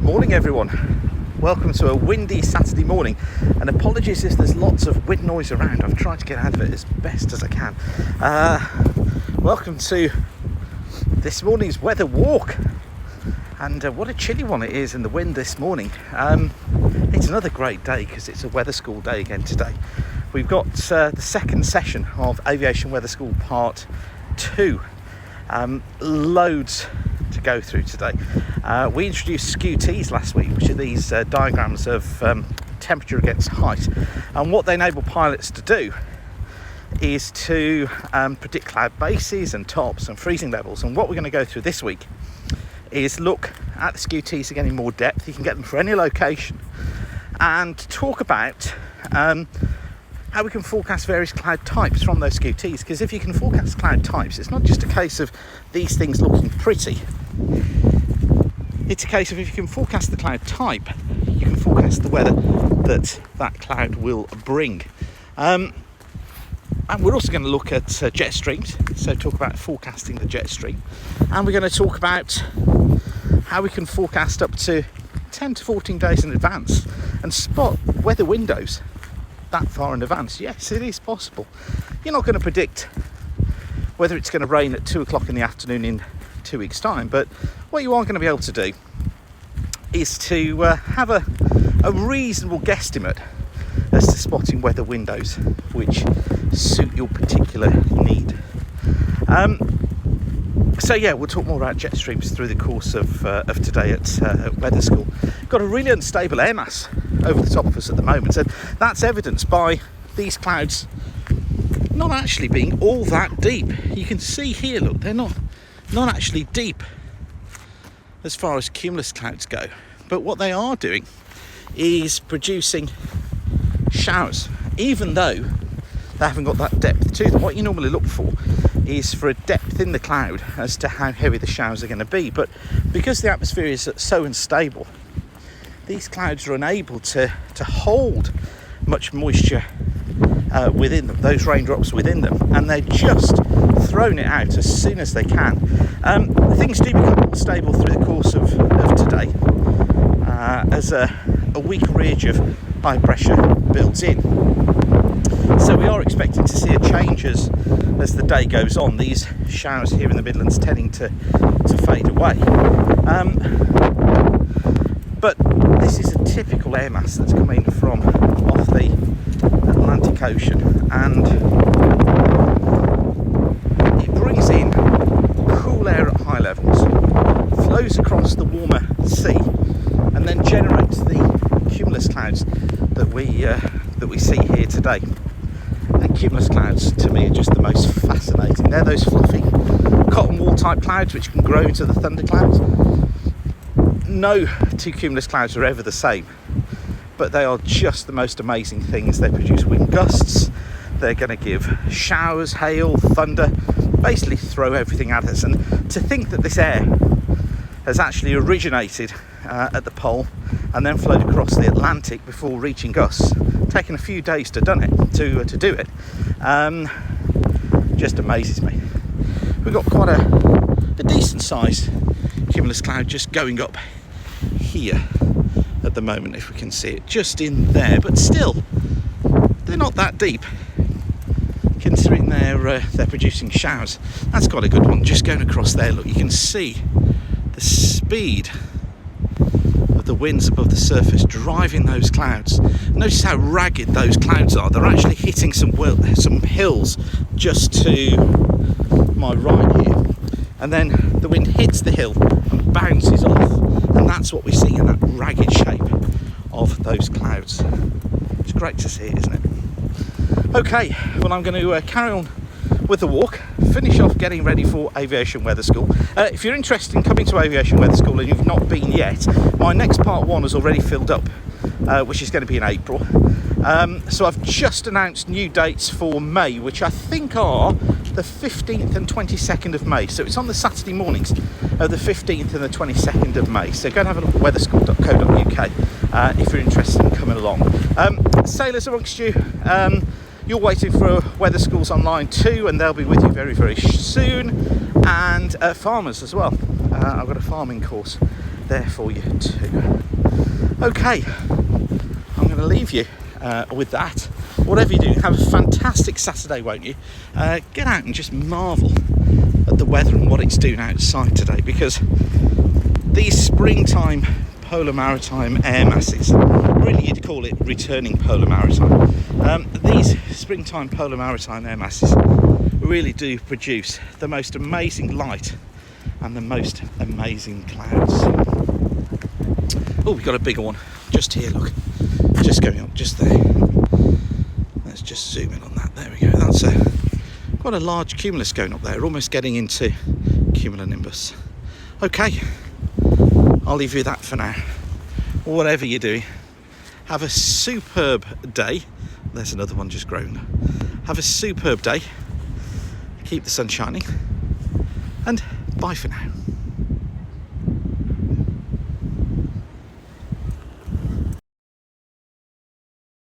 morning everyone, welcome to a windy Saturday morning, and apologies if there's lots of wind noise around. I've tried to get out of it as best as I can. Welcome to this morning's weather walk, and what a chilly one it is in the wind this morning. It's another great day because it's a weather school day again today. We've got the second session of Aviation Weather School Part 2. Loads to go through today. We introduced SKU-Ts last week, which are these diagrams of temperature against height, and what they enable pilots to do is to predict cloud bases and tops and freezing levels. And what we're going to go through this week is look at the SKU-Ts again in more depth. You can get them for any location, and talk about how we can forecast various cloud types from those SKU-Ts. Because if you can forecast cloud types, it's not just a case of these things looking pretty. It's a case of if you can forecast the cloud type, you can forecast the weather that cloud will bring. And we're also going to look at jet streams, so talk about forecasting the jet stream. And we're going to talk about how we can forecast up to 10 to 14 days in advance and spot weather windows that far in advance. Yes, it is possible. You're not going to predict whether it's going to rain at 2 o'clock in the afternoon in 2 weeks' time, but what you are going to be able to do is to have a reasonable guesstimate as to spotting weather windows which suit your particular need. So yeah, we'll talk more about jet streams through the course of today at Weather School. Got a really unstable air mass over the top of us at the moment, and that's evidenced by these clouds not actually being all that deep. You can see here, look, they're not actually deep as far as cumulus clouds go, but what they are doing is producing showers, even though they haven't got that depth to them. What you normally look for is for a depth in the cloud as to how heavy the showers are going to be, but because the atmosphere is so unstable, these clouds are unable to hold much moisture within them, those raindrops within them, and they're just throwing it out as soon as they can. Things do become more stable through the course of today as a weak ridge of high pressure builds in. So we are expecting to see a change as the day goes on, these showers here in the Midlands tending to fade away. But this is a typical air mass that's coming from off the Atlantic Ocean, and it brings in cool air at high levels, flows across the warmer sea, and then generates the cumulus clouds that we see here today. And cumulus clouds, to me, are just the most fascinating. They're those fluffy cotton wool type clouds which can grow into the thunderclouds. No two cumulus clouds are ever the same, but they are just the most amazing things. They produce wind gusts, they're going to give showers, hail, thunder, basically throw everything at us. And to think that this air has actually originated at the pole and then flowed across the Atlantic before reaching us, taking a few days to do it, just amazes me. We've got quite a decent sized cumulus cloud just going up here at the moment, if we can see it, just in there, but still they're not that deep considering they're producing showers. That's quite a good one, just going across there. Look, you can see the speed of the winds above the surface driving those clouds. Notice how ragged those clouds are. They're actually hitting some hills just to my right here, and then the wind hits the hill and bounces off, and that's what we see in that ragged shape of those clouds. It's great to see, isn't it? Okay, well, I'm going to carry on with the walk, finish off getting ready for Aviation Weather School. If you're interested in coming to Aviation Weather School and you've not been yet, my next part 1 has already filled up, which is going to be in April. So I've just announced new dates for May, which I think are the 15th and 22nd of May. So it's on the Saturday mornings of the 15th and the 22nd of May. So go and have a look at weatherschool.co.uk if you're interested in coming along. Sailors amongst you, you're waiting for Weather Schools Online too, and they'll be with you very, very soon. And farmers as well. I've got a farming course there for you too. Okay, I'm going to leave you with that. Whatever you do, have a fantastic Saturday, won't you? Get out and just marvel at the weather and what it's doing outside today, because these springtime polar maritime air masses, really you'd call it returning polar maritime, these springtime polar maritime air masses really do produce the most amazing light and the most amazing clouds. Oh, we've got a bigger one just here, look, just going up just there. Let's just zoom in on that. There we go. That's quite a large cumulus going up there, almost getting into cumulonimbus. Okay, I'll leave you with that for now. Whatever you're doing, have a superb day. There's another one just grown. Have a superb day. Keep the sun shining, and bye for now.